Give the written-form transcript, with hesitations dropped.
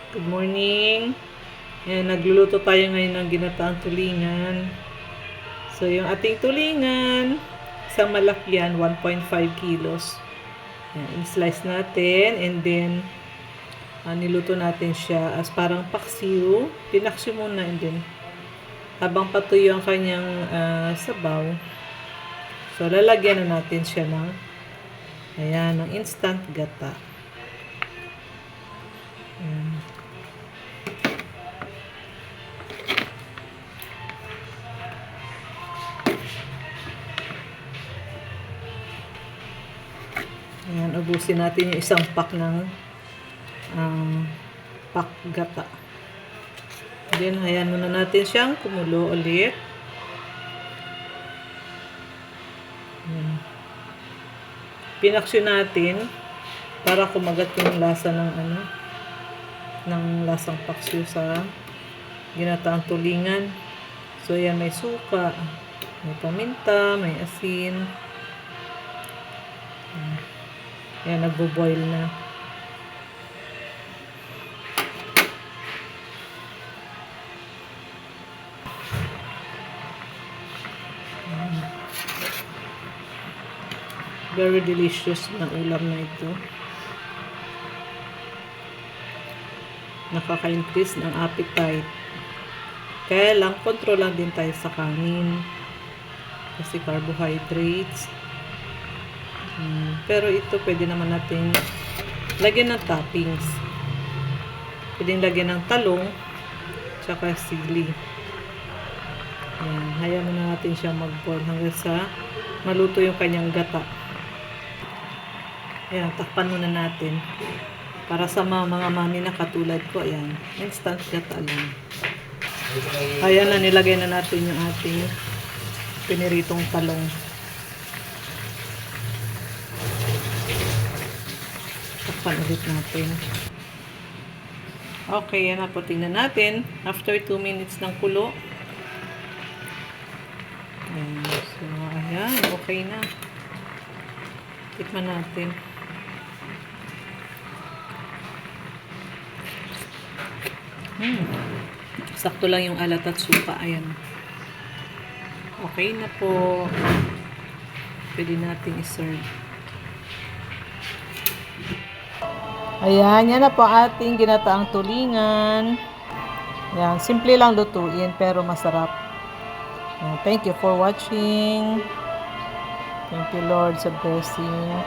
Good morning. Ayan, nagluluto tayo ngayon ng ginataang tulingan. So, yung ating tulingan, isang malaki yan, 1.5 kilos. Ayan, i-slice natin and then niluto natin siya as parang paksiw. Pinaksiw muna and then habang patuyo ang kanyang sabaw. So, lalagyan na natin siya ng ng instant gata. Ayan. Ayan, ubusin natin yung isang pack ng pack gata. Then, ayan muna natin siyang kumulo ulit. Ayan. Pinaksyon natin para kumagat yung lasa ng lasang paksyo sa ginataang tulingan. So, ayan, may suka, may paminta, may asin. Ayan, nagbo-boil na. Very delicious na ulam na ito. Nakaka-increase ng appetite. Kaya lang, control lang din tayo sa kanin. Kasi carbohydrates. Pero ito, pwede naman natin lagyan ng toppings. Pwedeng lagyan ng talong, tsaka sili. Ayan, hayaan muna natin siya mag-boil hanggang sa maluto yung kanyang gata. Ayan, takpan muna natin. Para sa mga mami na katulad ko, ayan, instant gata lang. Ayan na, nilagay na natin yung ating piniritong talong. Takpan ulit natin. Okay, yan na po. Tingnan natin. After 2 minutes ng kulo. Ayan. So, ayan. Okay na. Tikman natin. Sakto lang yung alat at suka. Ayan. Okay na po. Pwede natin i-serve. Ayan. Yan na po ating ginataang tulingan. Ayan. Simple lang lutuin pero masarap. Ayan. Thank you for watching. Thank you, Lord, sa blessing.